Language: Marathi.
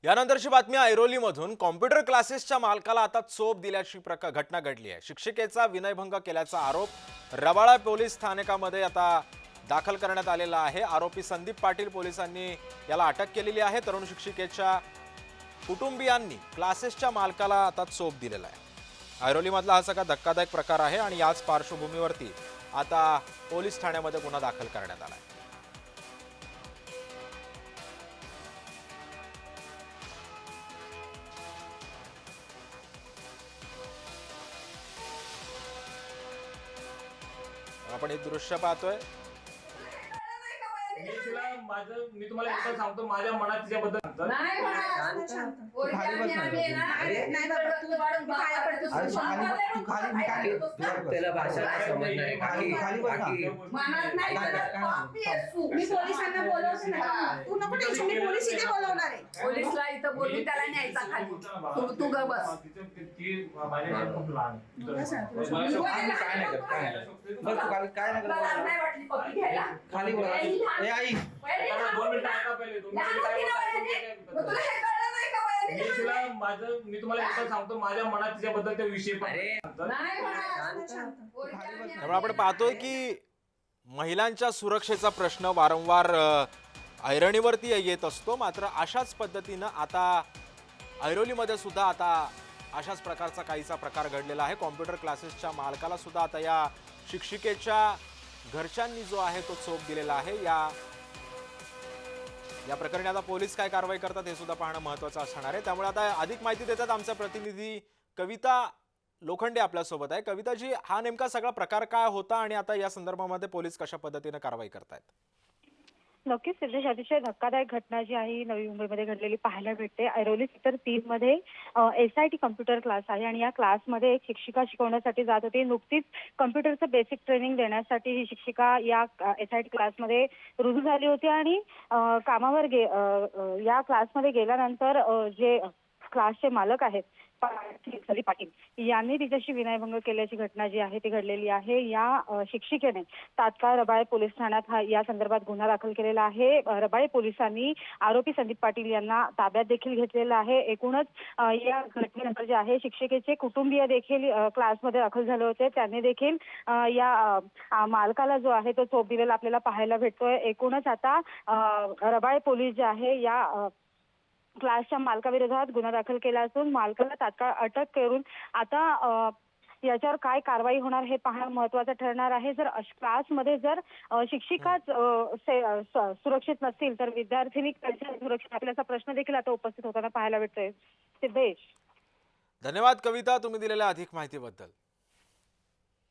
यानंतरची बातमी ऐरोलीमधून कॉम्प्युटर क्लासेसच्या मालकाला आता चोप दिल्याची घटना घडली आहे। शिक्षिकेचा विनयभंग केल्याचा आरोप रबाळा पोलीस स्थानकामध्ये आता दाखल करण्यात आलेला आहे। आरोपी संदीप पाटील पोलिसांनी याला अटक केलेली आहे। तरुण शिक्षिकेच्या कुटुंबियांनी क्लासेसच्या मालकाला आता चोप दिलेला आहे। ऐरोलीमधला हा सगळा धक्कादायक प्रकार आहे आणि याच पार्श्वभूमीवरती आता पोलीस ठाण्यामध्ये गुन्हा दाखल करण्यात आला आहे। आपण एक दृश्य पाहतोय। मी तुम्हाला एकदा सांगतो, माझ्या मनात तिच्याबद्दल नाही त्याला भाषा समज नाही मी पोलिसांना बोलवते ना, तू नको टेन्शन, मी पोलीस इथे बोलवणार आहे। पोलीसला इथं बोलून त्याला न्यायचा खाली, तू ग बस। काय खाली आई मी तुम्हाला एकदा सांगतो, माझ्या मनात तिच्याबद्दल ते विषय त्यामुळे आपण पाहतोय की महिलांच्या सुरक्षेचा प्रश्न वारंवार ऐरणीवरती येत असतो। मात्र अशाच पद्धतीनं आता ऐरोलीमध्ये सुद्धा आता अशाच प्रकारचा काहीसा प्रकार घडलेला आहे। कॉम्प्युटर क्लासेसच्या मालकाला सुद्धा आता या शिक्षिकेच्या घरच्यांनी जो आहे तो चोप दिलेला आहे। या प्रकरणी आता पोलीस काय कारवाई करतात हे सुद्धा पाहणं महत्त्वाचं असणार आहे। त्यामुळे आता अधिक माहिती देतात आमचा प्रतिनिधी कविता लोखंडे आपल्यासोबत आहे। कविताजी, हा नेमका सगळा प्रकार काय होता आणि आता या संदर्भामध्ये पोलीस कशा पद्धतीने कारवाई करतायत? नक्कीच सिद्धेश, अतिशय धक्कादायक घटना जी आहे नवी मुंबईमध्ये घडलेली पाहायला भेटते। ऐरोली सेक्टर 3 मध्ये SIT कम्प्युटर क्लास आहे आणि या क्लासमध्ये एक शिक्षिका शिकवण्यासाठी जात होती। नुकतीच कम्प्युटरचं बेसिक ट्रेनिंग देण्यासाठी ही शिक्षिका या SIT क्लासमध्ये रुजू झाली होती आणि कामावर या क्लासमध्ये गेल्यानंतर जे क्लासचे मालक आहेत संदीप पाटील यांनी तिच्याशी विनयभंग केल्याची घटना जी आहे ती घडलेली आहे। या शिक्षिकेने तात्काळ रबाळे पोलीस ठाण्यात या संदर्भात गुन्हा दाखल केलेला आहे। रबाळे पोलिसांनी आरोपी संदीप पाटील यांना ताब्यात देखील घेतलेलं आहे। एकूणच या घटनेनंतर जे आहे शिक्षिकेचे कुटुंबीय देखील क्लासमध्ये दाखल झाले होते। त्यांनी देखील या मालकाला जो आहे तो चोप दिलेला आपल्याला पाहायला भेटतोय। एकूणच आता रबाळे पोलीस जे आहे या क्लासच्या मालकाविरोधात गुन्हा दाखल केला असून मालकाला तात्काळ अटक करून आता याच्यावर काय कारवाई होणार हे पाहणं महत्त्वाचं ठरणार आहे। जर क्लासमध्ये जर शिक्षिकाच सुरक्षित नसतील तर विद्यार्थिनी कशा सुरक्षित असल्याचा प्रश्न देखील आता उपस्थित होताना पाहायला भेटतोय। सिद्धेश, धन्यवाद कविता, तुम्ही दिलेल्या अधिक माहितीबद्दल।